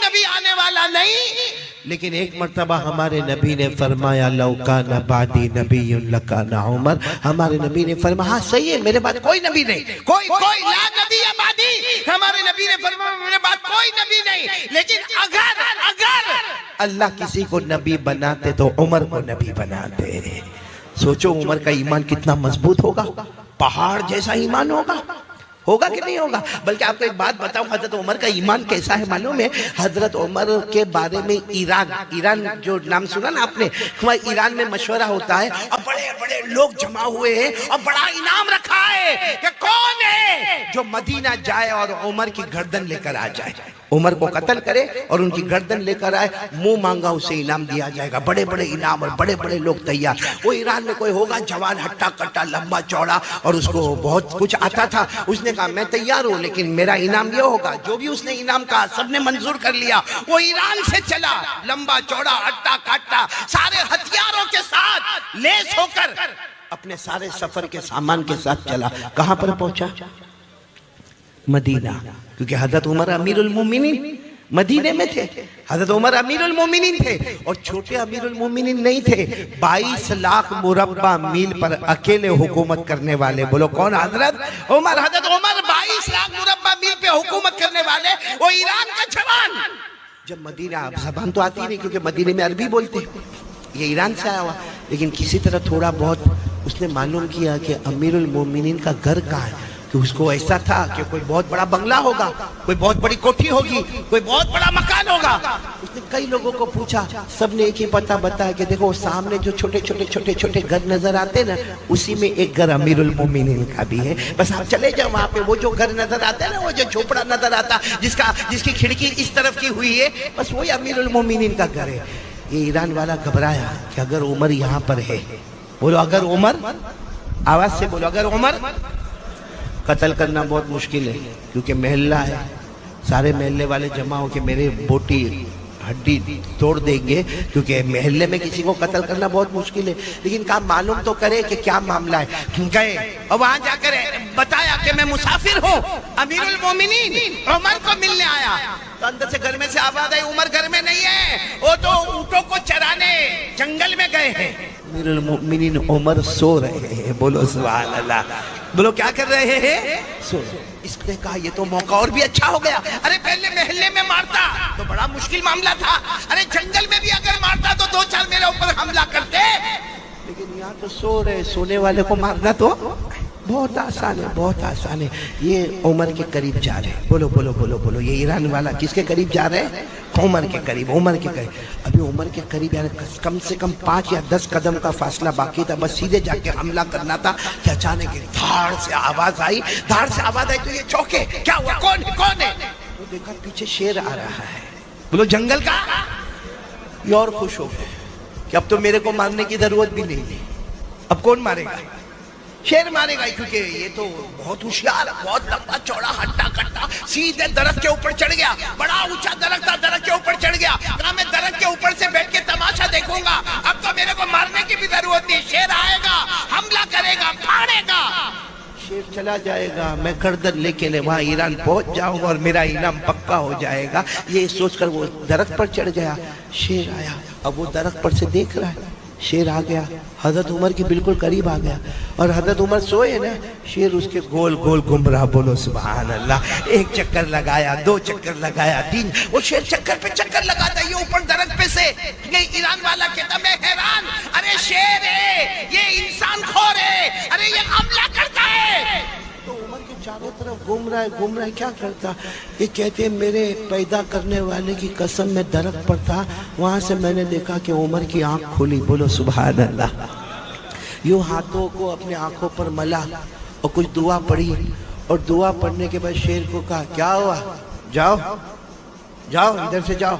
نبی آنے والا نہیں. لیکن ایک مرتبہ ہمارے نبی نے فرمایا لو کان بعدی نبی لکان عمر. ہمارے نبی نے فرمایا ہاں صحیح ہے میرے بعد کوئی نبی نہیں, کوئی لا نبی بعدی. ہمارے نبی نے فرمایا میرے بعد کوئی نبی نہیں, لیکن اگر اللہ کسی کو نبی بناتے تو عمر کو نبی بناتے. سوچو عمر کا ایمان کتنا مضبوط ہوگا, پہاڑ جیسا ایمان ہوگا کہ نہیں ہوگا. بلکہ آپ کو ایک بات بتاؤں, حضرت عمر کا ایمان کیسا ہے معلوم ہے؟ حضرت عمر کے بارے میں ایران جو نام سنا نا آپ نے, وہاں ایران میں مشورہ ہوتا ہے اور بڑے بڑے لوگ جمع ہوئے ہیں اور بڑا انعام رکھا ہے کہ کون ہے جو مدینہ جائے اور عمر کی گردن لے کر آ جائے, عمر کو قتل کرے اور ان کی گردن لے کر آئے, منہ مانگا اسے انعام دیا جائے گا. بڑے بڑے انعام اور بڑے بڑے لوگ تیار. وہ ایران میں کوئی ہوگا جوان ہٹا کٹا لمبا چوڑا اور اس کو بہت کچھ آتا تھا, اس نے کہا میں تیار ہوں لیکن میرا انعام یہ ہوگا. جو بھی اس نے انعام کہا سب نے منظور کر لیا. وہ ایران سے چلا لمبا چوڑا ہٹا کٹا سارے ہتھیاروں کے ساتھ لیس ہو کر اپنے سارے سفر کے سامان کے ساتھ چلا. کہاں پر پہنچا؟ مدینہ. کیونکہ حضرت عمر امیر المومنین مدینے میں تھے. حضرت عمر امیر المومنین تھے اور چھوٹے امیر المومنین نہیں تھے. 22 لاکھ مربع میل پر اکیلے حکومت کرنے والے. بولو کون؟ حضرت عمر. حضرت عمر 22 لاکھ مربع میل پہ حکومت کرنے والے, وہ ایران کا جوان. جب مدینہ, اب زبان تو آتی نہیں کیونکہ مدینے میں عربی بولتے, یہ ایران سے آیا ہوا, لیکن کسی طرح تھوڑا بہت اس نے معلوم کیا کہ امیر المومنین کا گھر کہاں ہے. کہ اس کو ایسا تھا کہ کوئی بہت بڑا بنگلہ ہوگا, کوئی بہت بڑی کوٹھی ہوگی, کوئی بہت بڑا مکان ہوگا. اس نے کئی لوگوں کو پوچھا, سب نے ایک ہی پتہ بتایا کہ دیکھو سامنے جو چھوٹے چھوٹے گھر نظر آتے نا, اسی میں ایک گھر امیر المومنین کا بھی ہے. بس آپ چلے جاؤ وہاں پہ, وہ جو گھر نظر آتا ہے نا, وہ جو جھوپڑا نظر آتا جس کی کھڑکی اس طرف کی ہوئی ہے, بس وہی امیر المومنین کا گھر ہے. یہ ایران والا گھبرایا کہ اگر عمر یہاں پر ہے, بولو اگر عمر, آواز سے بولو اگر عمر, قتل کرنا بہت مشکل ہے کیونکہ محلہ ہے. سارے محلے والے جمع ہو کے میرے بوٹی ہڈی توڑ دیں گے, کیونکہ محلے میں کسی کو قتل کرنا بہت مشکل ہے. لیکن کہا معلوم تو کرے کہ کیا معاملہ ہے. گئے اور وہاں جا کر بتایا کہ میں مسافر ہوں, امیر المومنین عمر کو ملنے آیا. تو اندر سے گھر میں سے آواز آئی, عمر گھر میں نہیں ہے, وہ تو اونٹوں کو چرانے جنگل میں گئے ہیں. امیر المومنین عمر سو رہے ہیں. بولو سبحان اللہ. بولو کیا کر رہے ہیں؟ سو. اس نے کہا یہ تو موقع اور بھی اچھا ہو گیا. ارے پہلے محلے میں مارتا تو بڑا مشکل معاملہ تھا, ارے جنگل میں بھی اگر مارتا تو 2-4 میرے اوپر حملہ کرتے, لیکن یہاں تو سو رہے, سونے والے کو مارنا تو بہت آسان ہے, بہت آسان ہے. یہ عمر کے قریب جا رہے. بولو بولو بولو بولو. یہ ایران والا کس کے قریب جا رہے ہیں؟ عمر کے قریب. عمر کے قریب. ابھی عمر کے قریب یعنی کم سے کم 5 یا 10 قدم کا فاصلہ باقی تھا, بس سیدھے جا کے حملہ کرنا تھا کہ اچانک دھاڑ سے آواز آئی. دھاڑ سے آواز آئی تو یہ چوکے, کیا ہوا, کون ہے؟ وہ دیکھا پیچھے شیر آ رہا ہے. بولو جنگل کا. یہ اور خوش ہو گئے کہ اب تو میرے کو مارنے کی ضرورت بھی نہیں ہے. اب کون مارے گا؟ شیر مارے گا, کیونکہ یہ تو بہت ہوشیار, بہت لمبا چوڑا ہٹا کٹا سیدھے درخت کے اوپر چڑھ گیا. بڑا اونچا درخت تھا, درخت کے اوپر چڑھ گیا. کہا میں درخت کے اوپر سے بیٹھ کے تماشا دیکھوں گا, اب تو میرے کو مارنے کی بھی ضرورت نہیں. شیر آئے گا, حملہ کرے گا, پھاڑے گا. شیر چلا جائے گا, میں گردن لے کے وہاں ایران پہنچ جاؤں گا اور میرا انعام پکا ہو جائے گا. یہ سوچ کر وہ درخت پر چڑھ گیا. شیر آیا, اب وہ درخت پر سے دیکھ رہا ہے. شیر آ گیا, حضرت عمر کے بالکل قریب آ گیا, اور حضرت عمر سوئے نا, شیر اس کے گول گول گھوم رہا. بولو سبحان اللہ. 1 چکر لگایا, 2 چکر لگایا, 3. وہ شیر چکر پہ چکر لگاتا, یہ اوپر درخت پہ سے. یہ ایران والا کہتا میں حیران, ارے شیر ہے, یہ انسان خور ہے, ارے یہ حملہ کرتا ہے. تو عمر کے چاروں طرف گھوم رہا ہے, کیا کرتا؟ یہ کہتے ہیں میرے پیدا کرنے والے کی قسم میں درخت پر تھا, وہاں سے میں نے دیکھا کہ عمر کی آنکھ کھلی. بولو سبحان اللہ. یوں ہاتھوں کو اپنے آنکھوں پر ملا اور کچھ دعا پڑھی, اور دعا پڑھنے کے بعد شیر کو کہا کیا ہوا, جاؤ ادھر سے جاؤ.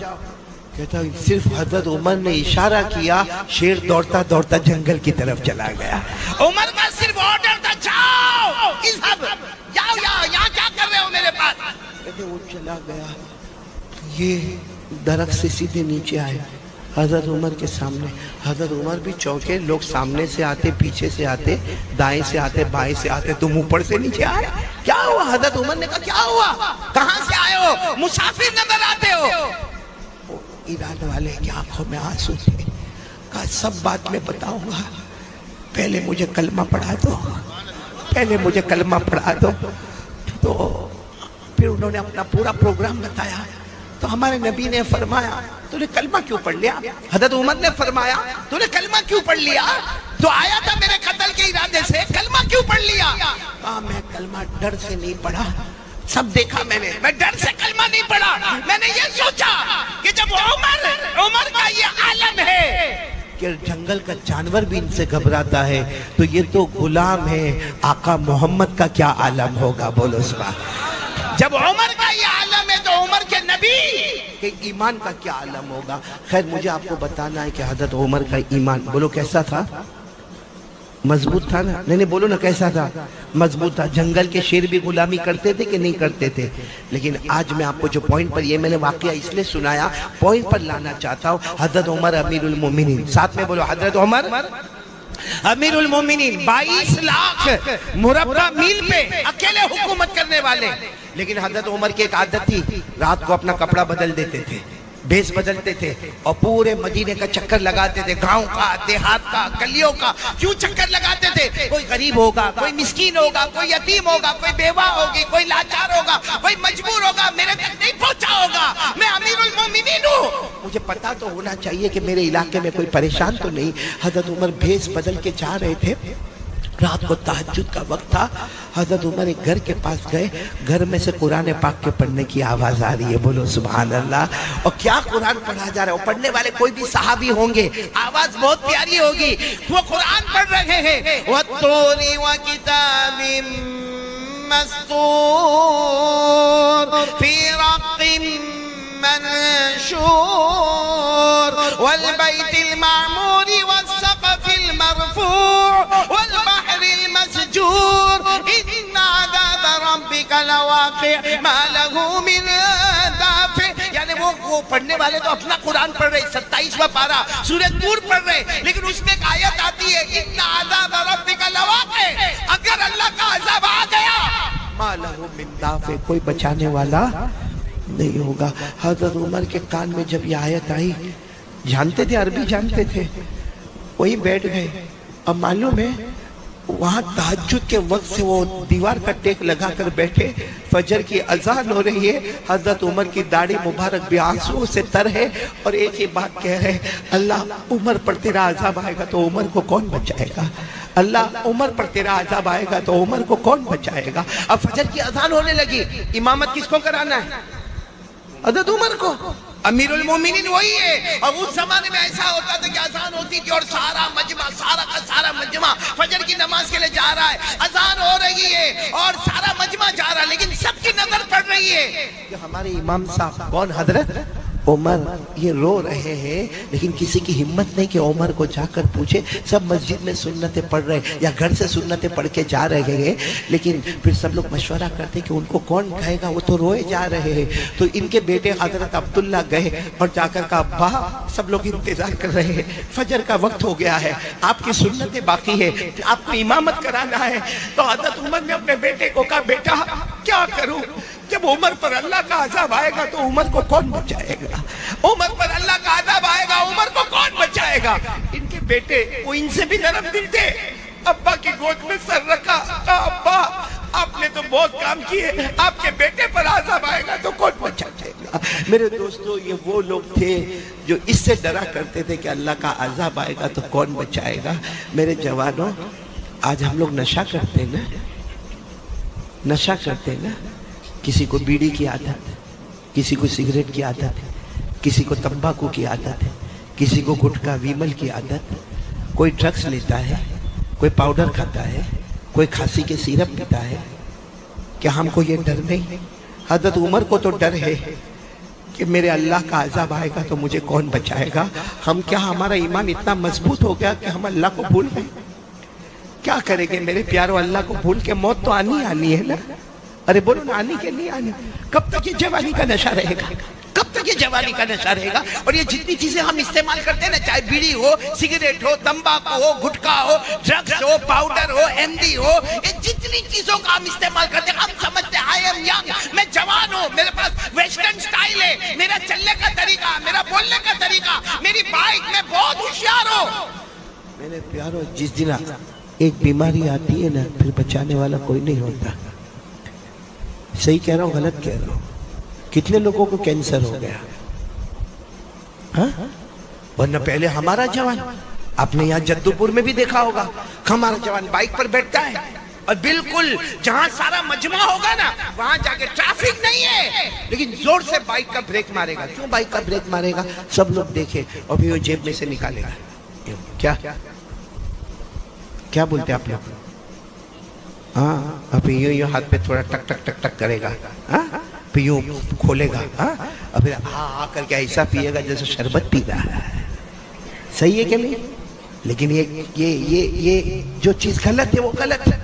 کہتا صرف حضرت عمر نے اشارہ کیا, شیر دوڑتا دوڑتا جنگل کی طرف چلا گیا. عمر کا صرف آرڈر تھا, جاؤ یہاں کیا کر رہے ہو میرے پاس. کہتے وہ چلا گیا. یہ درخت سے سیدھے نیچے آئے حضرت عمر کے سامنے. حضرت عمر بھی چوکے, لوگ سامنے سے آتے, پیچھے سے آتے, دائیں سے آتے, بائیں سے آتے, تم اوپر سے نیچے آئے, کیا ہوا؟ حضرت عمر نے کہا کیا ہوا, کہاں سے آئے ہو, مسافر نظر آتے ہو. بتانے والے کی آنکھوں میں آنسو تھے. کہا سب بات میں بتاؤں گا, پہلے مجھے کلمہ پڑھا دو, پہلے مجھے کلمہ پڑھا دو. تو پھر انہوں نے اپنا پورا پروگرام بتایا. تو ہمارے نبی نے فرمایا تو نے کلمہ کیوں پڑھ لیا؟ حضرت عمر نے فرمایا تو نے کلمہ کیوں پڑھ لیا؟ تو آیا تھا میرے قتل کے ارادے سے, کلمہ کیوں پڑھ لیا؟ کہا میں کلمہ ڈر سے نہیں پڑھا, سب دیکھا میں ڈر سے کلمہ نہیں پڑھا. میں نے یہ سوچا کہ جب عمر کا یہ عالم ہے کہ جنگل کا جانور بھی ان سے گھبراتا ہے, تو یہ تو غلام ہے, آقا محمد کا کیا عالم ہوگا؟ بولو سبحان. جب عمر کا یہ عالم ہے تو عمر کے نبی کے ایمان کا کیا عالم ہوگا؟ خیر مجھے آپ کو بتانا ہے کہ حضرت عمر کا ایمان بولو کیسا تھا؟ مضبوط تھا نا؟ نہیں بولو نا کیسا تھا؟ مضبوط تھا. جنگل کے شیر بھی غلامی کرتے تھے کہ نہیں کرتے تھے؟ لیکن آج میں آپ کو جو پوائنٹ پر, یہ میں نے واقعہ اس لیے سنایا, پوائنٹ پر لانا چاہتا ہوں. حضرت عمر امیر المومنین, ساتھ میں بولو حضرت عمر امیر المومنین, 22 لاکھ مربع میل پہ اکیلے حکومت کرنے والے. لیکن حضرت عمر کی ایک عادت تھی, رات کو اپنا کپڑا بدل دیتے تھے, بیس بدلتے تھے, اور پورے مدینے کا چکر لگاتے تھے, گاؤں کا, دیہات کا, گلیوں کا. کیوں چکر لگاتے تھے؟ کوئی غریب ہوگا, کوئی مسکین ہوگا, کوئی یتیم ہوگا, کوئی بیوہ ہوگی, کوئی لاچار ہوگا, کوئی مجبور ہوگا, میرے تک نہیں پہنچا ہوگا, میں امیر المومنین ہوں, مجھے پتا تو ہونا چاہیے کہ میرے علاقے میں کوئی پریشان تو نہیں. حضرت عمر بھیس بدل کے جا رہے تھے, رات کو تہجد کا وقت تھا. حضرت عمر ایک گھر کے پاس گئے, گھر میں سے قرآن پاک کے پڑھنے کی آواز آ رہی ہے. بولو سبحان اللہ. اور کیا قرآن پڑھا جا رہا ہے؟ اور پڑھنے والے کوئی بھی صحابی ہوں گے, آواز بہت پیاری ہوگی. وہ قرآن پڑھ رہے ہیں, وَالطُّورِ وَكِتَابٍ مَّسْطُورٍ فِي رَقٍّ منشور والبيت المعمور والسقف المرفوع والبحر المسجور إن عذاب ربك لواقع ما له من دافع. یعنی وہ پڑھنے والے تو اپنا قرآن پڑھ رہے, 27واں پارہ سورہ طور پڑھ رہے, لیکن اس میں ایک آیت آتی ہے ان عذاب ربک لواقع, اگر اللہ کا عذاب آ گیا ما لہ من دافع, کوئی بچانے والا نہیں ہوگا. حضرت عمر کے کان میں جب یہ آیت آئی, جانتے تھے, عربی جانتے تھے, وہی بیٹھ گئے. اب معلوم ہے وہاں تہجد کے وقت سے وہ دیوار کا ٹیک لگا کر بیٹھے, فجر کی اذان ہو رہی ہے, حضرت عمر کی داڑھی مبارک بھی آنسو سے تر ہے, اور ایک ہی بات کہہ رہے, اللہ عمر پر تیرا عذاب آئے گا تو عمر کو کون بچائے گا؟ اللہ عمر پر تیرا عذاب آئے گا تو عمر کو کون بچائے گا؟ اب فجر کی اذان ہونے لگی, امامت کس کو کرانا ہے؟ حضرت عمر کو. امیر المومنین وہی ہے. اور اس زمانے میں ایسا ہوتا تھا کہ اذان ہوتی تھی اور سارا مجمع, سارا کا سارا مجمع فجر کی نماز کے لیے جا رہا ہے, اذان ہو رہی ہے اور سارا مجمع جا رہا ہے, لیکن سب کی نظر پڑ رہی ہے کہ ہمارے امام صاحب کون؟ حضرت عمر. یہ رو رہے ہیں, لیکن کسی کی ہمت نہیں کہ عمر کو جا کر پوچھے. سب مسجد میں سنتیں پڑھ رہے یا گھر سے سنتیں پڑھ کے جا رہے ہیں, لیکن پھر سب لوگ مشورہ کرتے کہ ان کو کون کہے گا, وہ تو روئے جا رہے ہیں. تو ان کے بیٹے حضرت عبداللہ گئے اور جا کر کہا, ابا سب لوگ انتظار کر رہے ہیں, فجر کا وقت ہو گیا ہے, آپ کی سنتیں باقی ہے, آپ کو امامت کرانا ہے. تو حضرت عمر نے اپنے بیٹے کو کہا, بیٹا کیا کروں, جب عمر پر اللہ کا عذاب آئے گا تو عمر کو کون بچائے گا؟ عمر پر اللہ کا عذاب آئے گا, عمر کو کون بچائے گا؟ ان کے بیٹے وہ ان سے بھی نرم دل تھے, ابا کی گود میں سر رکھا, کہا ابا آپ نے تو بہت کام کیے, آپ کے بیٹے پر عذاب آئے گا تو کون بچائے گا؟ میرے دوستو, یہ وہ لوگ تھے جو اس سے ڈرا کرتے تھے کہ اللہ کا عذاب آئے گا تو کون بچائے گا. میرے جوانوں, آج ہم لوگ نشہ کرتے ہیں نا, نشہ کرتے ہیں نا. کسی کو بیڑی کی عادت, کسی کو سگریٹ کی عادت, کسی کو تمباکو کی عادت ہے, کسی کو گٹکا ویمل کی عادت, کوئی ڈرگس لیتا ہے, کوئی پاؤڈر کھاتا ہے, کوئی کھانسی کے سیرپ پیتا ہے. کیا ہم کو یہ ڈر نہیں؟ حضرت عمر کو تو ڈر ہے کہ میرے اللہ کا عذاب آئے گا تو مجھے کون بچائے گا. ہم کیا, ہمارا ایمان اتنا مضبوط ہو گیا کہ ہم اللہ کو بھول گئے؟ کیا کریں گے میرے پیارو, اللہ کو بھول کے موت تو آنی ہے نا. ارے بولو نا, آنی کے نہیں آنی. کب تک یہ جوانی کا نشہ رہے گا؟ کب تک تک یہ جوانی کا نشہ رہے گا. اور یہ جتنی چیزیں ہم استعمال کرتے ہیں نا, چاہے بیڑی ہو, سگریٹ ہو, تمباکو ہو, گٹکا ہو, ڈرگس ہو, پاؤڈر ہو, MD ہو, یہ جتنی چیزوں کا ہم استعمال کرتے ہیں, ہم سمجھتے ہیں I am young, میں جوان ہوں, میرے پاس ویسٹرن سٹائل ہے, میرا چلنے کا طریقہ, میرا بولنے کا طریقہ, میری بائک, میں بہت ہوشیار ہوں. میرے پیارو, جس دن ایک بیماری آتی ہے نا, پھر بچانے والا کوئی نہیں ہوتا. صحیح کہہ رہا ہوں, غلط کہہ رہا ہوں؟ کتنے لوگوں کو کینسر ہو گیا, ورنہ پہلے ہمارا جوان, آپ نے یہاں جدو پور میں بھی دیکھا ہوگا, ہمارا جوان بائک پر بیٹھتا ہے اور بالکل جہاں سارا مجمع ہوگا نا, وہاں جا کے ٹریفک نہیں ہے, لیکن زور سے بائک کا بریک مارے گا. کیوں بائک کا بریک مارے گا؟ سب لوگ دیکھے, اور پھر وہ جیب میں سے نکالے گا. کیا بولتے آپ لوگ؟ ہاں, ابھی یوں ہاتھ پہ تھوڑا ٹک ٹک ٹک ٹک کرے گا, پھر یوں کھولے گا, اور پھر آ کر کے ایسا پیے گا جیسے شربت پی رہا ہے. صحیح ہے کہ نہیں؟ لیکن یہ جو چیز غلط ہے وہ غلط ہے.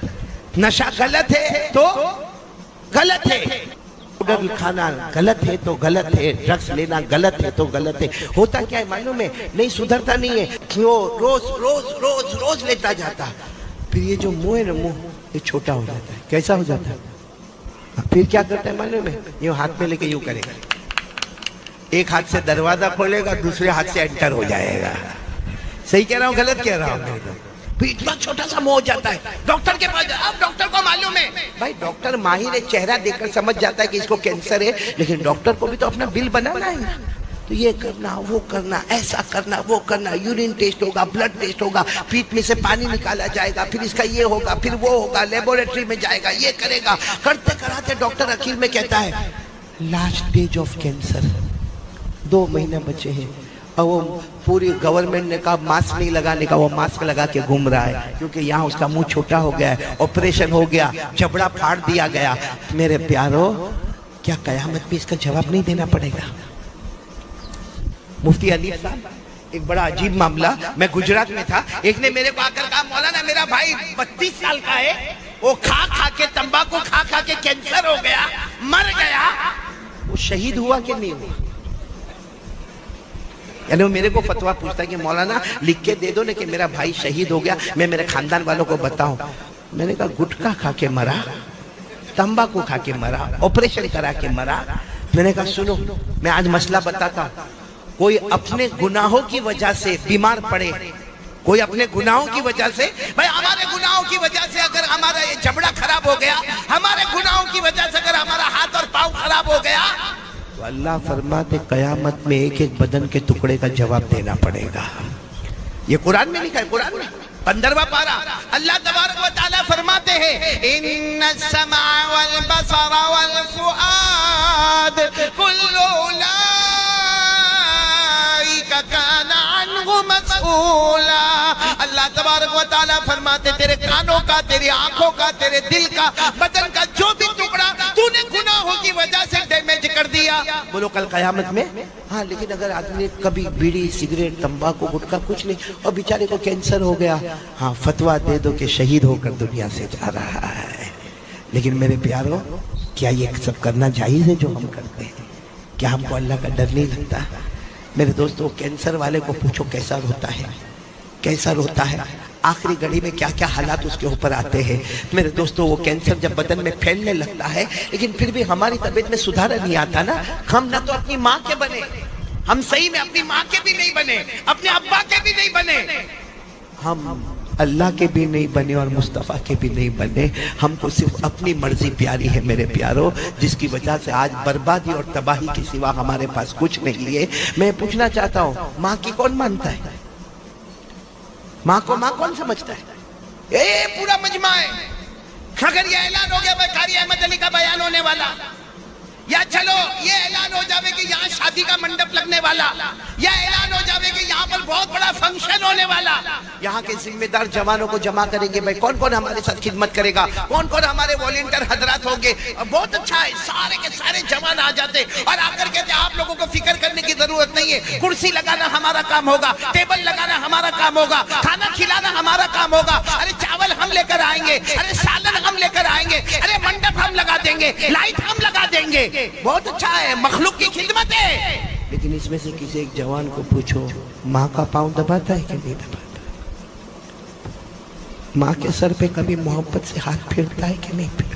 نشہ غلط ہے تو غلط ہے, پاؤڈر کھانا غلط ہے تو غلط ہے, ڈرگس لینا غلط ہے تو غلط ہے. ہوتا کیا ہے معلوم ہے, نہیں سدھرتا نہیں ہے, وہ روز روز روز روز لیتا جاتا, پھر یہ جو منہ ہے نا, منہ یہ چھوٹا ہو جاتا ہے. کیسا ہو جاتا ہے؟ پھر کیا کرتا ہے معلوم ہے, یہ ہاتھ میں لے کے یوں کرے گا, ایک ہاتھ سے دروازہ کھولے گا, دوسرے ہاتھ سے انٹر ہو جائے گا. صحیح کہہ رہا ہوں غلط کہہ رہا ہوں؟ پھر اتنا چھوٹا سا منہ ہو جاتا ہے, ڈاکٹر کے پاس. اب ڈاکٹر کو معلوم ہے, بھائی ڈاکٹر ماہر ہے, چہرہ دیکھ کر سمجھ جاتا ہے کہ اس کو کینسر ہے, لیکن ڈاکٹر کو بھی تو اپنا بل بنانا ہے نا. تو یہ کرنا, وہ کرنا, ایسا کرنا, وہ کرنا, یورین ٹیسٹ ہوگا, بلڈ ٹیسٹ ہوگا, پیٹ میں سے پانی نکالا جائے گا, پھر اس کا یہ ہوگا, پھر وہ ہوگا, لیبوریٹری میں جائے گا, یہ کرے گا. کرتے کراتے ڈاکٹر اخیر میں کہتا ہے لاسٹ اسٹیج آف کینسر, 2 مہینے بچے ہیں. اور وہ پوری گورنمنٹ نے کہا ماسک نہیں لگانے کا, وہ ماسک لگا کے گھوم رہا ہے, کیونکہ یہاں اس کا منہ چھوٹا ہو گیا ہے, آپریشن ہو گیا, جبڑا پھاڑ دیا گیا. میرے پیارو, کیا قیامت میں اس کا جواب نہیں دینا پڑے گا؟ مفتی علی صاحب, ایک بڑا عجیب معاملہ, میں گجرات میں تھا, ایک نے میرے کو آ کر کہا مولانا میرا بھائی 32 سال کا ہے, وہ کھا کے تمباکو کھا کے کینسر ہو گیا, مر گیا. وہ شہید ہوا کہ نہیں ہوا؟ یعنی وہ میرے کو فتویٰ پوچھتا ہے کہ مولانا لکھ کے دے دو نا کہ میرا بھائی شہید ہو گیا, میں میرے خاندان والوں کو بتاؤں. میں نے کہا گٹکا کھا کے مرا, تمباکو کھا کے مرا, آپریشن کرا کے مرا. میں نے کہا سنو, میں آج مسئلہ بتاتا ہوں. کوئی اپنے گناہوں کی وجہ سے بیمار پڑے, کوئی اپنے گناہوں کی وجہ سے, بھائی ہمارے گناہوں کی وجہ سے اگر ہمارا یہ جبڑا خراب ہو گیا, ہمارے گناہوں کی وجہ سے اگر ہمارا ہاتھ اور پاؤں خراب ہو گیا, تو اللہ فرماتے قیامت میں ایک ایک بدن کے ٹکڑے کا جواب دینا پڑے گا. یہ قرآن میں لکھا ہے, قرآن میں 15واں پارہ. اللہ تبارک و تعالیٰ فرماتے ہیں ان السمع والبصر والفؤاد کل کان عنہ مسئولا. اللہ تبارک و تعالیٰ فرماتے تیرے کانوں کا, تیری آنکھوں کا, تیرے دل کا, بدن کا جو بھی ٹکڑا تو نے گناہوں کی وجہ سے ڈیمیج کر دیا, بولو کل قیامت میں. ہاں, لیکن اگر آدمی کبھی بیڑی, سگریٹ, تمباکو, گٹکا کچھ نہیں, اور بیچارے کو کینسر ہو گیا, ہاں فتویٰ دے دو کہ شہید ہو کر دنیا سے جا رہا ہے. لیکن میرے پیارو, کیا یہ سب کرنا جائز ہے جو ہم کرتے ہیں؟ کیا ہم کو اللہ کا ڈر نہیں لگتا؟ میرے دوستو, کینسر والے کو پوچھو کیسا روتا ہے, کیسا روتا ہے, آخری گھڑی میں کیا کیا حالات اس کے اوپر آتے ہیں. میرے دوستو, وہ کینسر جب بدن میں پھیلنے لگتا ہے, لیکن پھر بھی ہماری طبیعت میں سدھار نہیں آتا نا. ہم نہ تو اپنی ماں کے بنے, ہم صحیح میں اپنی ماں کے بھی نہیں بنے, اپنے ابا کے بھی نہیں بنے, ہم اللہ کے بھی نہیں بنے اور مصطفیٰ کے بھی نہیں بنے. ہم کو صرف اپنی مرضی پیاری ہے میرے پیارو, جس کی وجہ سے آج بربادی اور تباہی کے سوا ہمارے پاس کچھ نہیں ہے. میں پوچھنا چاہتا ہوں, ماں کی کون مانتا ہے؟ ماں کو ماں کون سمجھتا ہے؟ پورا مجمع ہے. اگر یہ اعلان ہو گیا بھائی قاری احمد علی کا بیان ہونے والا, یا چلو یہ اعلان ہو جاوے کہ یہاں شادی کا منڈپ لگنے والا, یا اعلان ہو جاوے کہ یہاں پر بہت بڑا فنکشن ہونے والا, یہاں کے ذمہ دار جوانوں کو جمع کریں گے, بھائی کون کون ہمارے ساتھ خدمت کرے گا, کون کون ہمارے والنٹر حضرات ہوں گے. بہت اچھا ہے, سارے کے سارے جوان آ جاتے اور آ کر کہتے آپ لوگوں کو فکر کرنے کی ضرورت نہیں ہے, کرسی لگانا ہمارا کام ہوگا, ٹیبل لگانا ہمارا کام ہوگا, کھانا کھلانا ہمارا کام ہوگا, ارے چاول ہم لے کر آئیں گے، ارے سالن ہم لے کر آئیں گے، ارے منڈپ ہم لگا دیں گے، لائٹ ہم لگا دیں گے، بہت اچھا ہے، مخلوق کی خدمت ہے۔ لیکن اس میں سے کسی ایک جوان کو پوچھو ماں کا پاؤں دباتا ہے کہ نہیں دباتا؟ ماں کے سر پہ کبھی محبت سے ہاتھ پھیرتا ہے کہ نہیں پھیرتا؟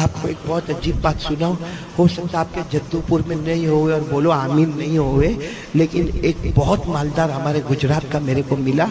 آپ کو ایک بہت عجیب بات سناؤں، ہو سکتا آپ کے جدو پور میں نہیں ہوئے اور بولو آمین نہیں ہوئے، لیکن ایک بہت مالدار ہمارے گجرات کا میرے کو ملا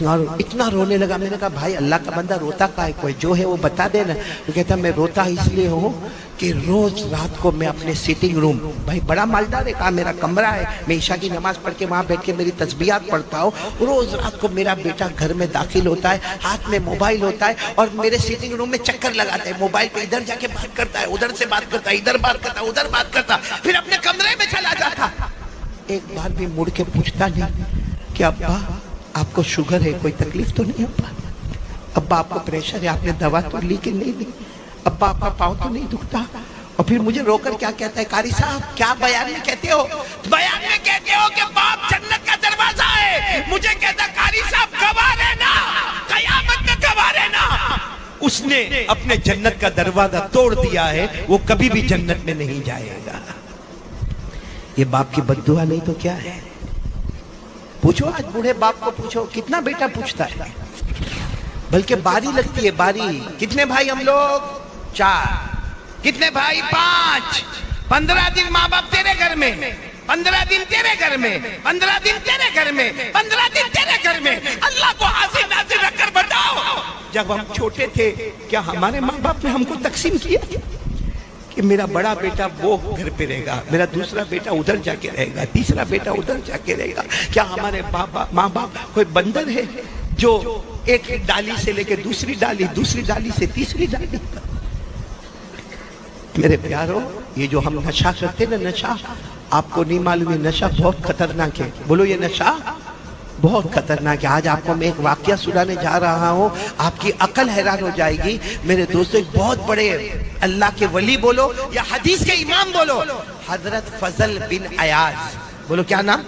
اور اتنا رونے لگا۔ میں نے کہا بھائی اللہ کا بندہ روتا کا ہے، کوئی جو ہے وہ بتا دے نا۔ وہ کہتا میں روتا اس لیے ہوں کہ روز رات کو میں اپنے سیٹنگ روم، بھائی بڑا مالدار ہے، کہا میرا کمرہ ہے، میں عشاء کی نماز پڑھ کے وہاں بیٹھ کے میری تسبیحات پڑھتا ہوں، روز رات کو میرا بیٹا گھر میں داخل ہوتا ہے، ہاتھ میں موبائل ہوتا ہے اور میرے سیٹنگ روم میں چکر لگاتا ہے، موبائل پہ ادھر جا کے بات کرتا ہے، ادھر سے بات کرتا ہے، ادھر بات کرتا ہے، ادھر بات کرتا، پھر اپنے کمرے میں چلا جاتا۔ ایک بار بھی مڑ کے پوچھتا نہیں کہ ابا آپ کو شوگر ہے، کوئی تکلیف تو نہیں ابا؟ ابا آپ کو پریشر ہے، آپ نے دوا تو لی کہ نہیں لی؟ ابا آپ کا پاؤں تو نہیں دکھتا؟ اور پھر مجھے رو کر کیا کہتا ہے، قاری صاحب کیا بیان میں کہتے ہو؟ بیان میں کہتے ہو کہ باپ جنت کا دروازہ ہے۔ مجھے کہتا قاری صاحب گواہ رہنا، قیامت میں گواہ رہنا، اس نے اپنے جنت کا دروازہ توڑ دیا ہے، وہ کبھی بھی جنت میں نہیں جائے گا۔ یہ باپ کی بد دعا نہیں تو کیا ہے؟ پوچھو آج بوڑھے باپ کو پوچھو، کتنا بیٹا پوچھتا ہے؟ بلکہ باری لگتی ہے، باری۔ کتنے بھائی ہم لوگ؟ 4۔ کتنے بھائی؟ 5۔ 15 دن ماں باپ تیرے گھر میں، 15 دن تیرے گھر میں، 15 دن تیرے گھر میں، 15 دن تیرے گھر میں۔ اللہ کو حاضر ناظر رکھ کر بتاؤ، جب ہم چھوٹے تھے کیا ہمارے ماں باپ نے ہم کو تقسیم کیا کہ میرا بڑا بیٹا وہ گھر پہ رہے گا، میرا دوسرا بیٹا ادھر جا کے رہے گا، تیسرا بیٹا ادھر جا کے رہے گا؟ کیا ہمارے ماں باپ کوئی بندر ہے جو ایک ڈالی سے لے کے دوسری ڈالی، دوسری ڈالی سے تیسری ڈالی؟ میرے پیارو، یہ جو ہم نشہ کرتے نا، نشہ آپ کو نہیں معلوم ہے، نشہ بہت خطرناک ہے۔ بولو یہ نشہ بہت خطرناک ہے۔ آج آپ کو میں ایک واقعہ سنانے جا رہا ہوں، آپ کی عقل حیران ہو جائے گی۔ میرے دوستو، ایک بہت بڑے اللہ کے ولی بولو یا حدیث کے امام بولو، حضرت فضل بن عیاض، بولو کیا نام؟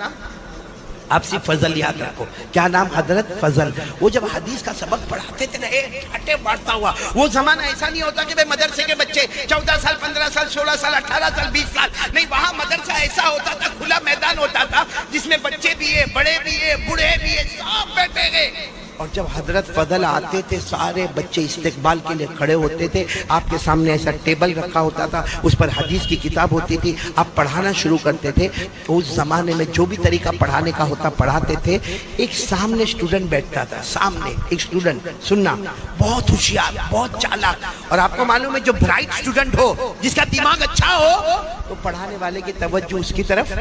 آپ سے فضل یاد رکھو، کیا نام؟ حضرت فضل۔ وہ جب حدیث کا سبق پڑھاتے تھے نا، ہٹے بڑھتا ہوا، وہ زمانہ ایسا نہیں ہوتا کہ مدرسے کے بچے 14 سال 15 سال 16 سال 18 سال 20 سال، نہیں، وہاں مدرسہ ایسا ہوتا تھا، کھلا میدان ہوتا تھا جس میں بچے بھی ہے، بڑے بھی ہے، بوڑھے بھی ہے، سب بیٹھے گئے۔ اور جب حضرت فضل آتے تھے سارے بچے استقبال کے لیے کھڑے ہوتے تھے، آپ کے سامنے ایسا ٹیبل رکھا ہوتا تھا، اس پر حدیث کی کتاب ہوتی تھی، آپ پڑھانا شروع کرتے تھے۔ اس زمانے میں جو بھی طریقہ پڑھانے کا ہوتا پڑھاتے تھے، ایک سامنے سٹوڈنٹ بیٹھتا تھا، سامنے ایک سٹوڈنٹ، سننا، بہت ہوشیار، بہت چالاک، اور آپ کو معلوم ہے جو برائٹ سٹوڈنٹ ہو، جس کا دماغ اچھا ہو، تو پڑھانے والے کی توجہ اس کی طرف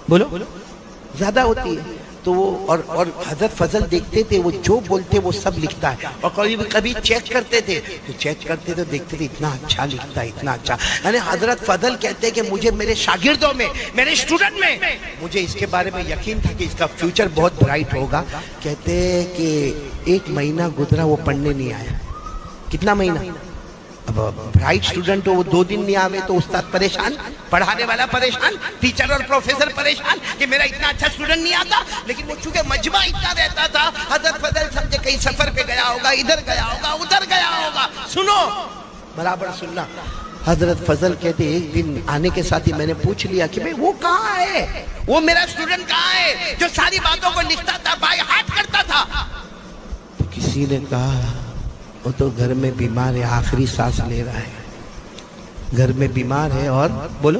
بولو زیادہ ہوتی ہے۔ تو وہ اور حضرت فضل دیکھتے تھے، وہ جو بولتے وہ سب لکھتا ہے، اور کبھی چیک کرتے تھے، تو چیک کرتے تو دیکھتے تھے اتنا اچھا لکھتا ہے، اتنا اچھا۔ یعنی حضرت فضل کہتے ہیں کہ مجھے میرے شاگردوں میں، میرے اسٹوڈنٹ میں، مجھے اس کے بارے میں یقین تھا کہ اس کا فیوچر بہت برائٹ ہوگا۔ کہتے ہیں کہ 1 مہینہ گزرا وہ پڑھنے نہیں آیا۔ کتنا مہینہ؟ اب برائٹ اسٹوڈنٹ ہو، وہ 2 دن نہیں آوے تو استاد پریشان، پڑھانے والا پریشان، ٹیچر اور پروفیسر پریشان کہ میرا اتنا اچھا اسٹوڈنٹ نہیں آتا۔ لیکن وہ چونکہ مجمع اتنا رہتا تھا، حضرت فضل سمجھے کہیں سفر پہ گیا ہوگا، ادھر گیا ہوگا، ادھر گیا ہوگا۔ سنو، برابر سننا۔ حضرت فضل کہتے ایک دن آنے کے ساتھ ہی میں نے پوچھ لیا کہ وہ کہاں ہے، وہ میرا اسٹوڈنٹ کہاں ہے جو ساری باتوں کو لکھتا تھا، بائی ہاتھ کرتا تھا؟ تو کسی نے کہا وہ تو گھر میں بیمار ہے، آخری سانس لے رہا ہے، گھر میں بیمار ہے۔ اور بولو،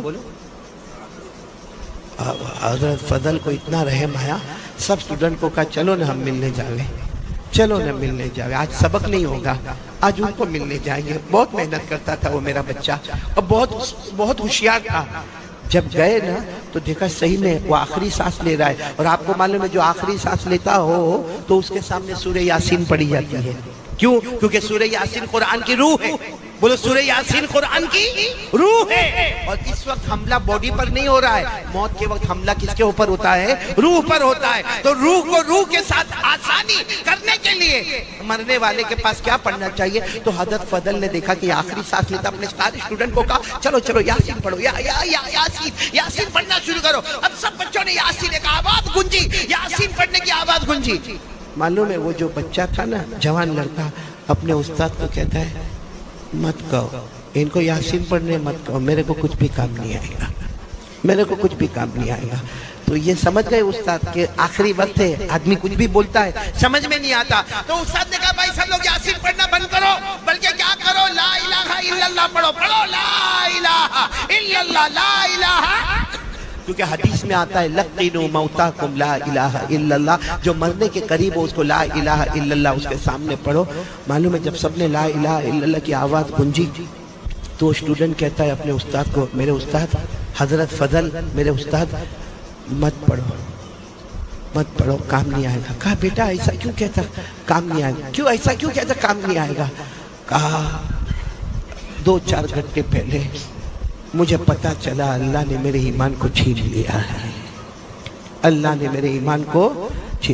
حضرت فضل کو اتنا رحم آیا، سب اسٹوڈنٹ کو کہا چلو نا ہم ملنے جاوے، چلو نا ملنے جاوے، آج سبق نہیں ہوگا، آج ان کو ملنے جائیں گے۔ بہت محنت کرتا تھا وہ میرا بچہ، اور بہت ہوشیار تھا۔ جب گئے نا تو دیکھا صحیح میں وہ آخری سانس لے رہا ہے، اور آپ کو معلوم ہے جو آخری سانس لیتا ہو تو اس کے سامنے سورہ یاسین پڑھی جاتی ہے۔ کیوں؟ کیونکہ سورہ یاسین قرآن کی روح ہے۔ بولو سورہ یاسین قرآن کی روح ہے۔ اور اس وقت حملہ باڈی پر نہیں ہو رہا ہے، موت کے وقت حملہ کس کے اوپر ہوتا ہے؟ روح پر ہوتا ہے۔ تو روح کو روح کے ساتھ آسانی کرنے کے لیے مرنے والے کے پاس کیا پڑھنا چاہیے؟ تو حضرت فضل نے دیکھا کہ آخری سانس لیتا، اپنے سارے اسٹوڈنٹ کو کہا چلو چلو یاسین پڑھو، یاسین پڑھنا شروع کرو۔ اب سب بچوں نے یاسین ایک آواز گونجی، یاسین پڑھنے کی آواز گونجی۔ معلوم ہے وہ جو بچہ تھا نا، جوان لڑکا، اپنے استاد کو کہتا ہے مت کہو ان کو یاسین پڑھنے، مت کہو، میرے کو کچھ بھی کام نہیں آئے گا، میرے کو کچھ بھی کام نہیں آئے گا۔ تو یہ سمجھ گئے استاد کہ آخری وقت ہے، آدمی کچھ بھی بولتا ہے سمجھ میں نہیں آتا، تو استاد نے کہا بھائی سب لوگ یاسین پڑھنا بند کرو، بلکہ کیا کرو، لا الہ الا اللہ پڑھو، پڑھو لا الہ الا اللہ، لا الہ، کیونکہ حدیث میں آتا ہے لقنوا موتاکم لا الہ الا اللہ، جو مرنے کے قریب ہو اس کو لا الہ الا اللہ اس کے سامنے پڑھو۔ معلوم ہے جب سب نے لا الہ الا اللہ کی آواز گونجی تو اسٹوڈنٹ کہتا ہے اپنے استاد کو، میرے استاد حضرت فضل، میرے استاد مت پڑھو، مت پڑھو، کام نہیں آئے گا۔ کہا بیٹا ایسا کیوں کہتا، کام نہیں آئے گا، کیوں ایسا کیوں کہتا کام نہیں آئے گا؟ کہا 2-4 گھنٹے پہلے مجھے پتا چلا اللہ نے میرے ایمان کو چھین لیا ہے، اللہ نے میرے ایمان کو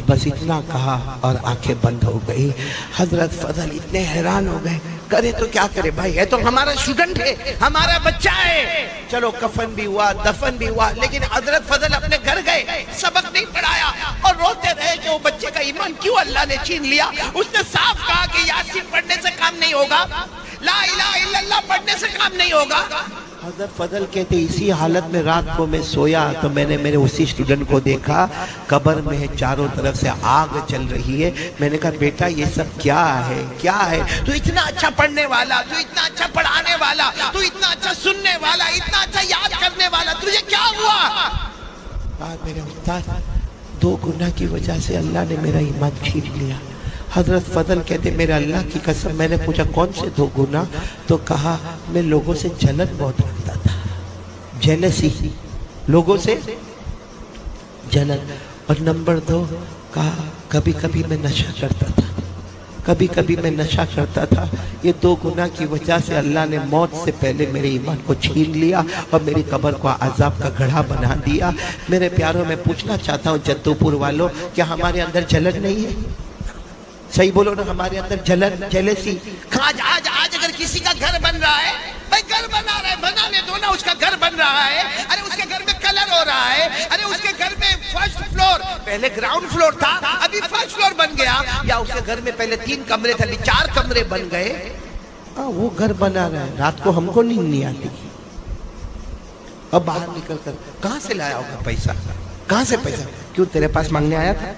بس اتنا کہا اور آنکھیں بند ہو گئی۔ حضرت فضل اتنے حیران ہو گئے، کرے تو کیا کرے بھائی، ہے تو ہمارا اسٹوڈنٹ ہے، ہمارا بچہ ہے، چلو کفن بھی ہوا، دفن بھی ہوا، لیکن حضرت فضل اپنے گھر گئے، سبق نہیں پڑھایا اور روتے رہے کہ وہ بچے کا ایمان کیوں اللہ نے چھین لیا۔ اس نے صاف کہا کہ یاسین پڑھنے سے کام نہیں ہوگا، لا الہ الا اللہ پڑھنے سے کام نہیں ہوگا۔ حضرت فضل کہتے اسی حالت میں رات کو میں سویا تو میں نے میرے اسی اسٹوڈنٹ کو دیکھا، قبر میں چاروں طرف سے آگ جل رہی ہے۔ میں نے کہا بیٹا یہ سب کیا ہے، کیا ہے؟ تو اتنا اچھا پڑھنے والا، تو اتنا اچھا پڑھانے والا، تو اتنا اچھا سننے والا، اتنا اچھا یاد کرنے والا، تجھے کیا ہوا؟ کہا میرے استاد 2 گناہ کی وجہ سے اللہ نے میرا ایمان چھین لیا۔ حضرت فضل کہتے میرے اللہ کی قسم، میں نے پوچھا کون سے 2 گناہ؟ تو کہا میں لوگوں سے جلن بہت رکھتا تھا، جیلسی، لوگوں سے جلن، اور نمبر 2 کہا کبھی کبھی میں نشہ کرتا تھا، کبھی کبھی میں نشہ کرتا تھا۔ یہ 2 گناہ کی وجہ سے اللہ نے موت سے پہلے میرے ایمان کو چھین لیا اور میری قبر کو عذاب کا گڑھا بنا دیا۔ میرے پیاروں میں پوچھنا چاہتا ہوں جدو پور والوں، کیا ہمارے اندر جلن نہیں ہے؟ صحیح بولو نا، ہمارے اندر جلن، جیلسی۔ آج اگر کسی کا گھر بن رہا ہے، بھائی گھر بنا رہا ہے، بنانے دو نا، اس کا گھر بن رہا ہے، ارے اس کے گھر میں کلر ہو رہا ہے، ارے اس کے گھر میں فرسٹ فلور، پہلے گراؤنڈ فلور تھا ابھی فرسٹ فلور بن گیا، یا اس کے گھر میں پہلے 3 کمرے تھے ابھی 4 کمرے بن گئے، وہ گھر بنا رہا ہے۔ رات کو ہم کو نیند نہیں آتی، اب باہر نکل کر کہاں سے لایا ہوگا پیسہ، کہاں سے پیسہ؟ کیوں تیرے پاس مانگنے آیا تھا،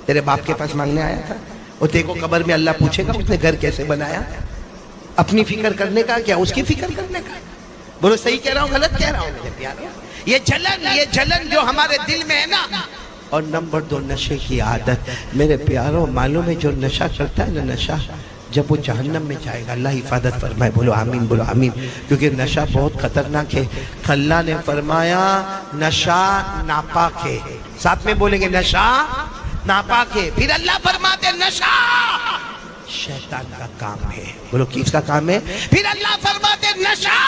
تیرے باپ کے پاس مانگنے آیا تھا؟ اور دیکھو قبر میں اللہ پوچھے گا اس نے گھر کیسے بنایا؟ اپنی فکر کرنے کا کیا اس کی فکر کرنے کا؟ بولو صحیح کہہ رہا ہوں غلط کہہ رہا ہوں میرے پیارے؟ یہ جلن جو ہمارے دل میں ہے نا۔ اور نمبر 2 نشے کی عادت۔ میرے پیاروں معلوم ہے جو نشہ کرتا ہے نا، نشہ جب وہ جہنم میں جائے گا، اللہ حفاظت فرمائے، بولو آمین، بولو آمین، کیونکہ نشہ بہت خطرناک ہے۔ اللہ نے فرمایا نشہ ناپاک ہے، ساتھ میں بولیں گے نشہ ناپاک ہے۔ پھر اللہ فرماتے نشہ شیطان کا کام ہے، بولو کس کا کام ہے؟ پھر اللہ فرماتے نشہ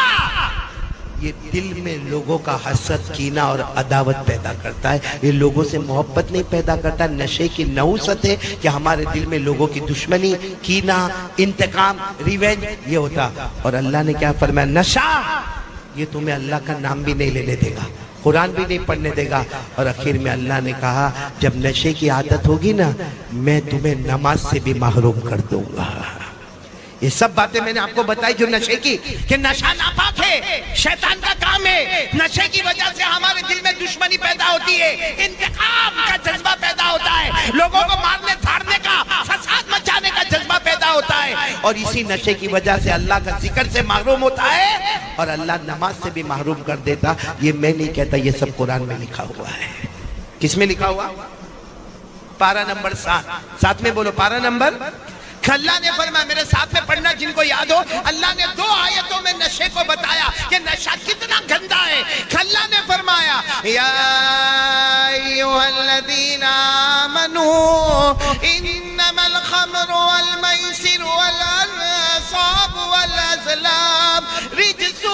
یہ دل میں لوگوں کا حسد، کینہ اور عداوت پیدا کرتا ہے، یہ لوگوں سے محبت نہیں پیدا کرتا۔ نشے کی نحوست ہے کہ ہمارے دل میں لوگوں کی دشمنی، کینہ، انتقام، ریونج یہ ہوتا۔ اور اللہ نے کیا فرمایا؟ نشہ یہ تمہیں اللہ کا نام بھی نہیں لینے دے گا، قرآن بھی نہیں پڑھنے دے گا۔ اور آخر میں اللہ نے کہا جب نشے کی عادت ہوگی نا، میں تمہیں نماز سے بھی محروم کر دوں گا۔ یہ سب باتیں میں نے آپ کو بتائی جو نشے کی، کہ نشہ ناپاک ہے، شیطان کا کام ہے۔ نشے کی وجہ سے ہمارے دل میں دشمنی پیدا ہوتی ہے، انتقام کا جذبہ پیدا ہوتا ہے، لوگوں کو مارنے دھاڑنے کا، فساد مچانے کا جذبہ پیدا ہوتا ہے، اور اسی نشے کی وجہ سے اللہ کا ذکر سے محروم ہوتا ہے اور اللہ نماز سے بھی محروم کر دیتا۔ یہ میں نہیں کہتا، یہ سب قرآن میں لکھا ہوا ہے۔ کس میں لکھا ہوا؟ پارہ نمبر 7، ساتھ میں بولو پارہ نمبر۔ اللہ نے فرمایا، میرے ساتھ میں پڑھنا جن کو یاد ہو، اللہ نے 2 آیتوں میں نشے کو بتایا کہ نشہ کتنا گندا ہے۔ اللہ نے فرمایا یا ایھا الذین آمنوا انما الخمر والمیسر والانصاب والازلام رجس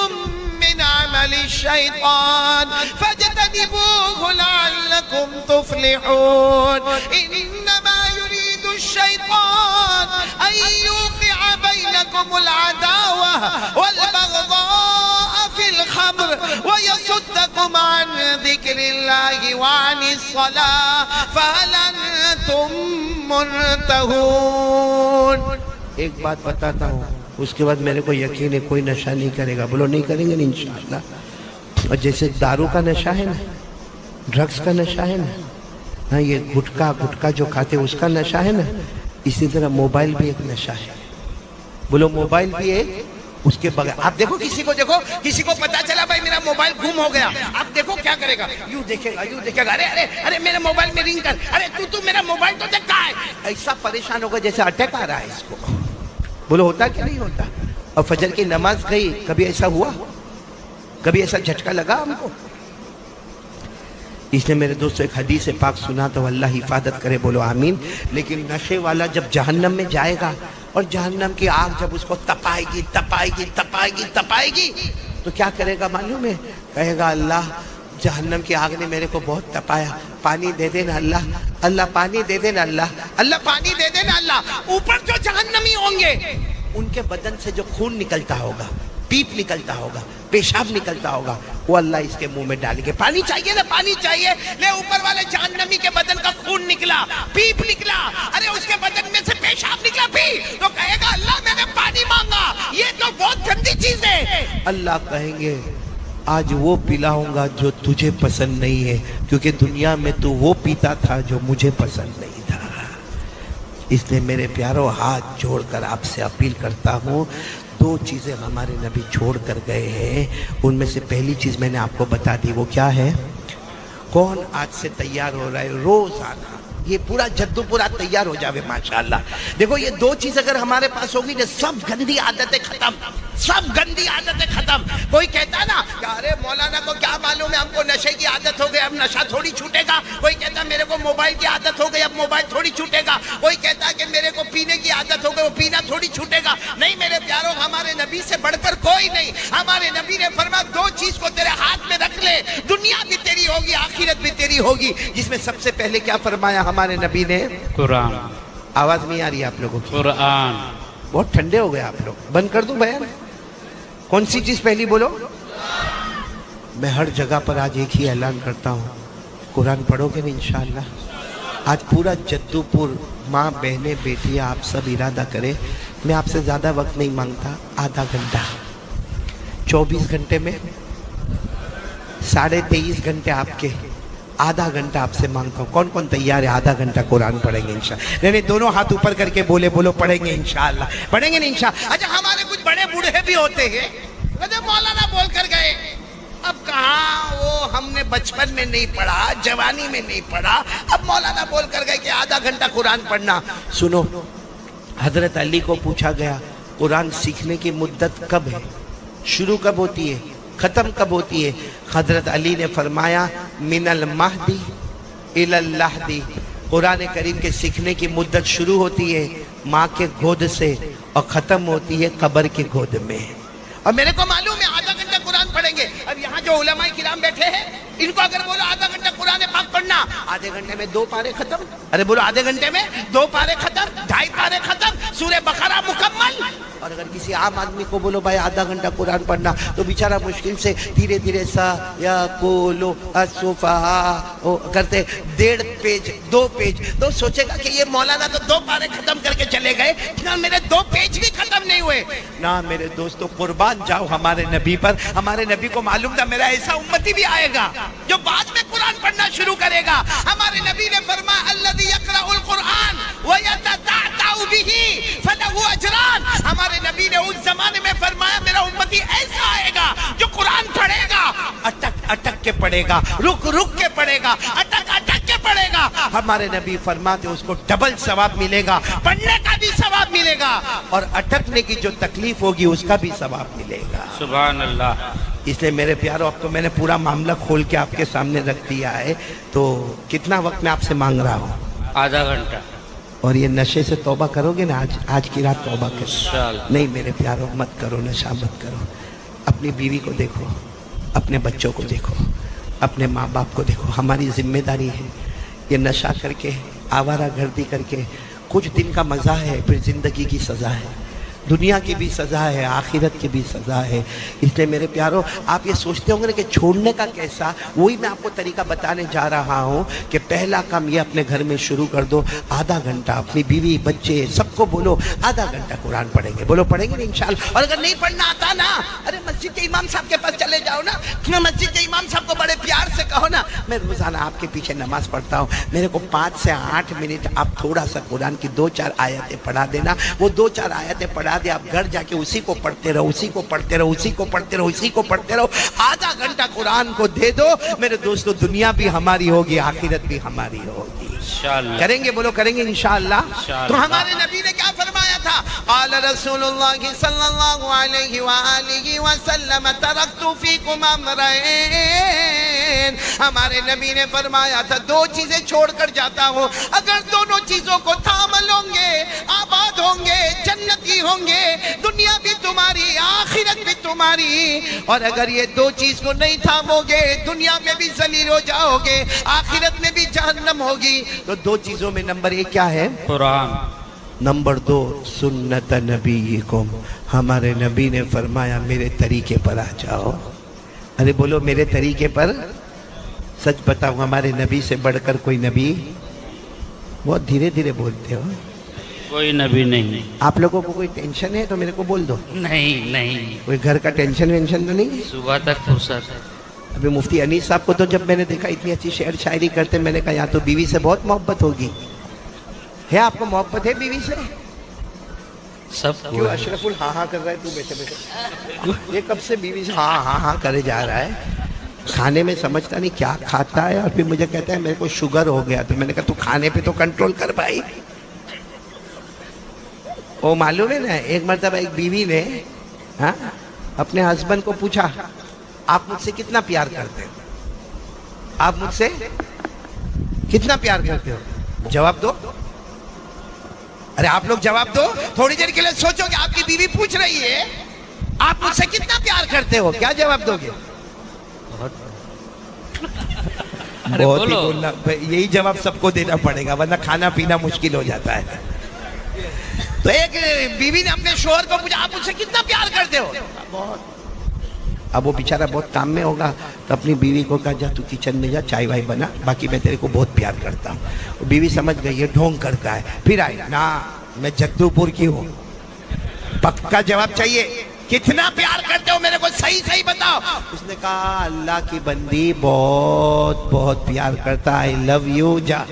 من عمل الشیطان فاجتنبوه لعلکم تفلحون۔ انما يريد الشیطان ان يوقع بينكم العداوة والبغضاء في الخمر ويصدكم عن ذكر الله وعن الصلاة فهل أنتم منتهون. ایک بات بتاتا ہوں، اس کے بعد میرے کو یقین ہے کوئی نشہ نہیں کرے گا. بولو نہیں کریں گے انشاءاللہ. اور جیسے دارو کا نشہ ہے نا، ڈرگز کا نشہ ہے نا، ہاں یہ گٹکا جو کھاتے اس کا نشہ ہے نا، اسی طرح موبائل بھی ایک نشہ ہے. بولو موبائل بھی ایک، اس کے بغیر آپ دیکھو کسی کو پتا چلا بھائی میرا موبائل گم ہو گیا، آپ دیکھو کیا کرے گا، یوں دیکھے گا، ارے میرے موبائل میں رنگ کر، ارے تو میرا موبائل تو دیکھ کہاں ہے. ایسا پریشان ہوگا جیسے اٹیک آ رہا ہے اس کو. بولو ہوتا کہ نہیں ہوتا؟ اور فجر کی نماز گئی، کبھی ایسا ہوا؟ کبھی ایسا جھٹکا لگا ہم کو؟ اس نے میرے دوستو ایک حدیث پاک سنا تو اللہ حفاظت کرے، بولو آمین. لیکن نشے والا جب جہنم میں جائے گا اور جہنم کی آگ جب اس کو تپائے گی تو کیا کرے گا معلوم ہے؟ کہے گا اللہ جہنم کی آگ نے میرے کو بہت تپایا، پانی دے دینا اللہ، اللہ پانی دے دینا اللہ، اللہ پانی دے دینا اللہ. اوپر جو جہنمی ہوں گے ان کے بدن سے جو خون نکلتا ہوگا، پیپ نکلتا ہوگا، پیشاب نکلتا ہوگا، وہ اللہ اس کے منہ میں ڈالیں گے. پانی چاہیے نا، پانی چاہیے. لے اوپر والے جہنمی کے بدن کا خون نکلا، پیپ نکلا، ارے اس کے بدن میں سے پیشاب نکلا، پی تو کہے گا اللہ میں نے پانی مانگا، یہ تو بہت گندی چیز ہے. اللہ کہیں گے آج وہ پلاؤں گا جو تجھے پسند نہیں ہے، کیونکہ دنیا میں تو وہ پیتا تھا جو مجھے پسند نہیں تھا. اس لیے میرے پیاروں ہاتھ جوڑ کر آپ سے اپیل کرتا ہوں، دو چیزیں ہمارے نبی چھوڑ کر گئے ہیں، ان میں سے پہلی چیز میں نے آپ کو بتا دی، وہ کیا ہے؟ کون آج سے تیار ہو رہا ہے روزانہ یہ پورا جدو پورا تیار ہو جاوے ماشاءاللہ. دیکھو یہ دو چیز اگر ہمارے پاس ہوگی نا، سب گندی عادتیں ختم، سب گندی عادتیں ختم. کوئی کہتا نا کہ ارے مولانا کو کیا معلوم ہے ہم کو نشے کی عادت ہو گئی، اب نشہ تھوڑی چھوٹے گا. کوئی کہتا میرے کو موبائل کی عادت ہو گئی، اب موبائل تھوڑی چھوٹے گا. کوئی کہتا کہ میرے کو پینے کی عادت ہو گئی، وہ پینا تھوڑی چھوٹے گا. نہیں میرے پیاروں، ہمارے نبی سے بڑھ کر کوئی نہیں. ہمارے نبی نے فرمایا دو چیز کو تیرے ہاتھ میں رکھ لے، دنیا بھی تیری ہوگی، آخرت بھی تیری ہوگی. جس میں سب سے پہلے کیا فرمایا ہمارے نبی نے؟ قرآن. آواز نہیں آ رہی آپ لوگوں کی؟ قرآن. بہت ٹھنڈے ہو گئے آپ لوگ، بند کر دوں بیان؟ کون سی چیز پہلی بولو؟ میں ہر جگہ پر آج ایک ہی اعلان کرتا ہوں، قرآن پڑھو گے نا انشاءاللہ. آج پورا جدو پور ماں بہنیں بیٹیاں آپ سب ارادہ کریں. میں آپ سے زیادہ وقت نہیں مانگتا، آدھا گھنٹہ، 24 گھنٹے میں 23.5 گھنٹے آپ کے، آدھا گھنٹہ آپ سے مانگتا ہوں. کون کون تیار ہے آدھا گھنٹہ قرآن پڑھیں گے انشاءاللہ؟ نہیں دونوں ہاتھ اوپر کر کے بولو پڑھیں گے انشاءاللہ، پڑھیں گے نا انشاءاللہ. اچھا ہمارے کچھ بڑے بوڑھے بھی ہوتے ہیں، کہتے مولانا بول کر گئے. اب کہاں وہ ہم نے بچپن میں نہیں پڑھا، جوانی میں نہیں پڑھا، اب مولانا بول کر گئے کہ آدھا گھنٹہ قرآن پڑھنا. سنو، حضرت علی کو پوچھا گیا قرآن سیکھنے کی مدت کب ہے، شروع کب ہوتی ہے، ختم کب ہوتی ہے؟ حضرت علی نے فرمایا من المہدی الی اللحدی. قرآن کریم کے سیکھنے کی مدت شروع ہوتی ہے ماں کے گود سے اور ختم ہوتی ہے قبر کے گود میں. اور میرے کو معلوم ہے آدھا گھنٹہ قرآن پڑھیں گے. اب یہاں جو علماء کرام بیٹھے ہیں ان کو اگر بولو آدھا گھنٹہ قرآن پاک پڑھنا، آدھے گھنٹے میں 2 پارے ختم. ارے بولو آدھے گھنٹے میں 2 پارے ختم، 2.5 پارے ختم، سورہ بقرہ مکمل. اور اگر کسی عام آدمی کو بولو بھائی آدھا گھنٹہ قرآن پڑھنا، تو بیچارہ مشکل سے دھیرے دھیرے سا یا کولو السفہاء کرتے 1.5 پیج 2 پیج، تو سوچے گا کہ یہ مولانا تو 2 پارے ختم کر کے چلے گئے، نہ میرے 2 پیج بھی ختم نہیں ہوئے. نہ میرے دوستو، قربان جاؤ ہمارے نبی پر. ہمارے نبی کو معلوم تھا میرا ایسا امتی بھی آئے گا جو بعد میں قرآن پڑھنا شروع کرے گا. ہمارے نبی نے فرمایا الذی یقرأ القرآن ویتتعتع بہ فلہ اجران. ہمارے نبی نے اس زمانے میں فرمایا میرا امتی ایسا آئے گا جو قرآن پڑھے گا، اٹک اٹک کے پڑھے گا، رک رک کے پڑھے گا، اٹک اٹک کے پڑھے گا. ہمارے نبی فرماتے اس کو ڈبل ثواب ملے گا، پڑھنے کا بھی ثواب ملے گا اور اٹکنے کی جو تکلیف ہوگی اس کا بھی ثواب ملے گا. سبحان اللہ. اس لیے میرے پیارو اب تو میں نے پورا معاملہ کھول کے آپ کے سامنے رکھ دیا ہے. تو کتنا وقت میں آپ سے مانگ رہا ہوں؟ آدھا گھنٹہ. اور یہ نشے سے توبہ کرو گے نا، آج کی رات توبہ کرو. نہیں میرے پیارو مت کرو، نشہ مت کرو. اپنی بیوی کو دیکھو، اپنے بچوں کو دیکھو، اپنے ماں باپ کو دیکھو. ہماری ذمہ داری ہے. یہ نشہ کر کے، آوارہ گردی کر کے کچھ دن کا مزہ ہے، پھر زندگی کی سزا ہے. دنیا کی بھی سزا ہے، آخرت کی بھی سزا ہے۔ اس لیے میرے پیاروں، آپ یہ سوچتے ہوں گے کہ چھوڑنے کا کیسا، وہی میں آپ کو طریقہ بتانے جا رہا ہوں کہ پہلا کام یہ اپنے گھر میں شروع کر دو، آدھا گھنٹہ اپنی بیوی بچے سب کو بولو آدھا گھنٹہ قرآن پڑھیں گے، بولو پڑھیں گے نا انشاءاللہ۔ اور اگر نہیں پڑھنا آتا نا، ارے مسجد کے امام صاحب کے پاس چلے جاؤ نا، میں مسجد کے امام صاحب کو بڑے پیار سے کہو نا میں روزانہ آپ کے پیچھے نماز پڑھتا ہوں، میرے کو 5 سے 8 منٹ آپ تھوڑا سا قرآن کی 2-4 آیتیں پڑھا دینا، وہ 2-4 آیتیں پڑھا دے، آپ گھر جا کے اسی کو پڑھتے رہو، اسی کو پڑھتے رہو، اسی کو پڑھتے رہو، اسی کو پڑھتے رہو، آدھا گھنٹہ قرآن کو دے دو میرے دوستو، دنیا بھی ہماری ہوگی، آخرت بھی ہماری ہوگی انشاءاللہ۔ کریں گے، بولو کریں گے انشاءاللہ۔ تو ہمارے نبی نے کیا فرمایا تھا؟ قال رسول اللہ صلی اللہ علیہ وآلہ وسلم ترکت فیکم امرین، ہمارے نبی نے فرمایا تھا 2 چیزیں چھوڑ کر جاتا ہوں، اگر دونوں چیزوں کو تھام لوں گے آباد ہوں گے، جنتی ہوں گے، دنیا بھی تمہاری آخرت بھی تمہاری، اور اگر یہ 2 چیز کو نہیں تھامو گے دنیا میں بھی ذلیل ہو جاؤ گے، آخرت میں بھی جہنم ہوگی۔ تو 2 چیزوں میں نمبر 1 کیا ہے؟ قرآن، نمبر 2 سنت نبیکم، ہمارے نبی نے فرمایا میرے طریقے پر آ جاؤ۔ ارے بولو میرے طریقے پر۔ سچ بتاؤں ہمارے نبی سے بڑھ کر کوئی نبی، بہت دھیرے دھیرے بولتے ہو، کوئی نبی نہیں۔ آپ لوگوں کو کوئی ٹینشن ہے تو میرے کو بول دو۔ نہیں، کوئی گھر کا ٹینشن وینشن تو نہیں؟ صبح تک فرصت ہے۔ ابھی مفتی انیس صاحب کو تو جب میں نے دیکھا اتنی اچھی شعر شاعری کرتے، میں نے کہا یہاں تو بیوی سے بہت محبت ہوگی، ہے آپ کو محبت ہے بیوی سے؟ سب کیوں اشرف ہاں ہاں کر رہا ہے؟ تو بیٹھے بیٹھے یہ کب سے بیوی سے ہاں ہاں ہاں کرے جا رہا ہے؟ کھانے میں سمجھتا نہیں کیا کھاتا ہے، اور پھر مجھے کہتا ہے میرے کو شوگر ہو گیا، تو میں نے کہا تو کھانے پہ تو کنٹرول کر بھائی۔ وہ معلوم ہے نا، ایک مرتبہ ایک بیوی نے اپنے ہسبینڈ کو پوچھا آپ مجھ سے کتنا پیار کرتے ہو، آپ مجھ سے کتنا پیار کرتے ہو، جواب دو۔ ارے آپ لوگ جواب دو، تھوڑی دیر کے لیے سوچو کہ آپ کی بیوی پوچھ رہی ہے آپ مجھ سے کتنا پیار کرتے ہو، کیا جواب دو گے؟ بہت ہی بولنا، یہی جواب سب کو دینا پڑے گا ورنہ کھانا پینا مشکل ہو جاتا ہے۔ تو ایک بیوی نے اپنے شوہر کو پوچھا آپ مجھ سے کتنا پیار کرتے ہو، بہت۔ اب وہ بیچارہ بہت کام میں ہوگا تو اپنی بیوی کو کہا جا تو کچن میں جا چائے وائے بنا، باقی میں تیرے کو بہت پیار کرتا ہوں۔ بیوی سمجھ گئی یہ ڈھونگ کرتا ہے، پھر آئی نا میں جدو پور کی ہوں، پکا جواب چاہیے، کتنا پیار کرتے ہو میرے کو صحیح صحیح بتاؤ۔ اس نے کہا اللہ کی بندی بہت بہت پیار کرتا، آئی لو یو، جا۔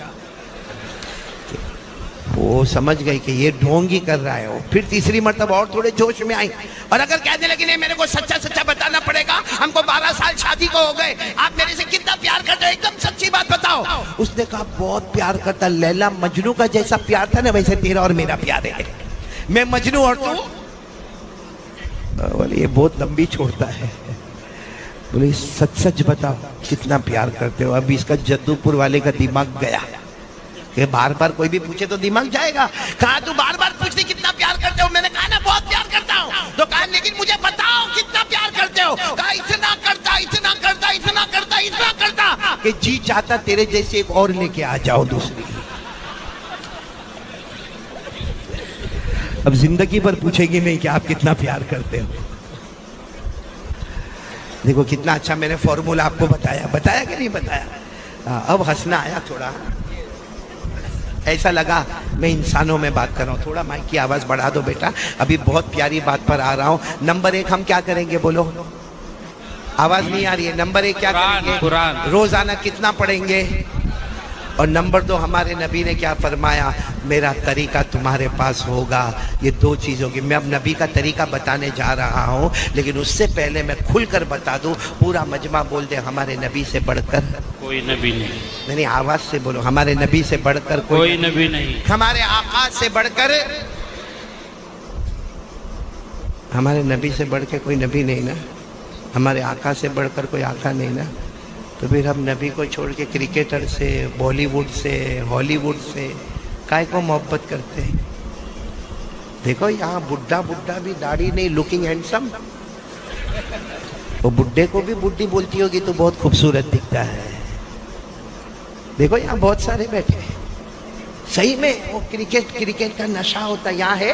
وہ سمجھ گئی کہ یہ ڈھونگی کر رہا ہے۔ وہ پھر تیسری مرتبہ اور تھوڑے جوش میں آئی، اور اگر کہنے لگی نہیں میرے کو سچا سچا بتانا پڑے گا، ہم کو 12 سال شادی کو ہو گئے، آپ میرے سے کتنا پیار کرتے ہو، ایک دم سچی بات بتاؤ۔ اس نے کہا بہت پیار کرتا، لیلا مجنو کا جیسا پیار تھا نا ویسے تیرا اور میرا پیار ہے، میں مجنو اور تو۔ بولے یہ بہت لمبی چھوڑتا ہے، بولے سچ سچ بتاؤ کتنا پیار کرتے ہو۔ اب اس کا جدو پور والے کا دماغ گیا کہ بار بار کوئی بھی پوچھے تو دماغ جائے گا۔ کہا تو بار بار پوچھتی کتنا پیار کرتے ہو، میں نے کہا نا بہت پیار کرتا ہوں، تو کہا لیکن مجھے بتاؤ کتنا پیار کرتے ہو، کہا اتنا کرتا اتنا کرتا اتنا کرتا اتنا کرتا کہ جی چاہتا تیرے جیسے ایک اور لے کے آ جاؤ دوسری۔ اب زندگی پر پوچھے گی نہیں کہ آپ کتنا پیار کرتے ہو۔ دیکھو کتنا اچھا میں نے فارمولا آپ کو بتایا کہ نہیں بتایا؟ اب ہنسنا آیا تھوڑا، ایسا لگا میں انسانوں میں بات کر رہا ہوں۔ تھوڑا مائک کی آواز بڑھا دو بیٹا، ابھی بہت پیاری بات پر آ رہا ہوں۔ نمبر 1 ہم کیا کریں گے، بولو، آواز نہیں آ رہی ہے۔ نمبر 1 کیا کریں گے؟ روزانہ کتنا پڑھیں گے؟ اور نمبر 2 ہمارے نبی نے کیا فرمایا؟ میرا طریقہ تمہارے پاس ہوگا۔ یہ 2 چیزوں کی میں اب نبی کا طریقہ بتانے جا رہا ہوں، لیکن اس سے پہلے میں کھل کر بتا دوں، پورا مجمع بول دے ہمارے نبی سے بڑھ کر کوئی نبی نہیں۔ نہیں آواز سے بولو، ہمارے نبی سے بڑھ کر کوئی نبی نہیں، ہمارے آقا سے بڑھ کر، ہمارے نبی سے بڑھ کے کوئی نبی نہیں نا، ہمارے آقا سے بڑھ کر کوئی آقا نہیں نا۔ تو پھر ہم نبی کو چھوڑ کے کرکٹر سے، بالی ووڈ سے، ہالی ووڈ سے کائے کو محبت کرتے ہیں؟ دیکھو یہاں بڈھا بھی داڑھی نہیں، لوکنگ ہینڈسم، وہ بڈھے کو بھی بڈھی بولتی ہوگی تو بہت خوبصورت دکھتا ہے۔ دیکھو یہاں بہت سارے بیٹھے، صحیح میں وہ کرکٹ کا نشہ ہوتا یہاں ہے،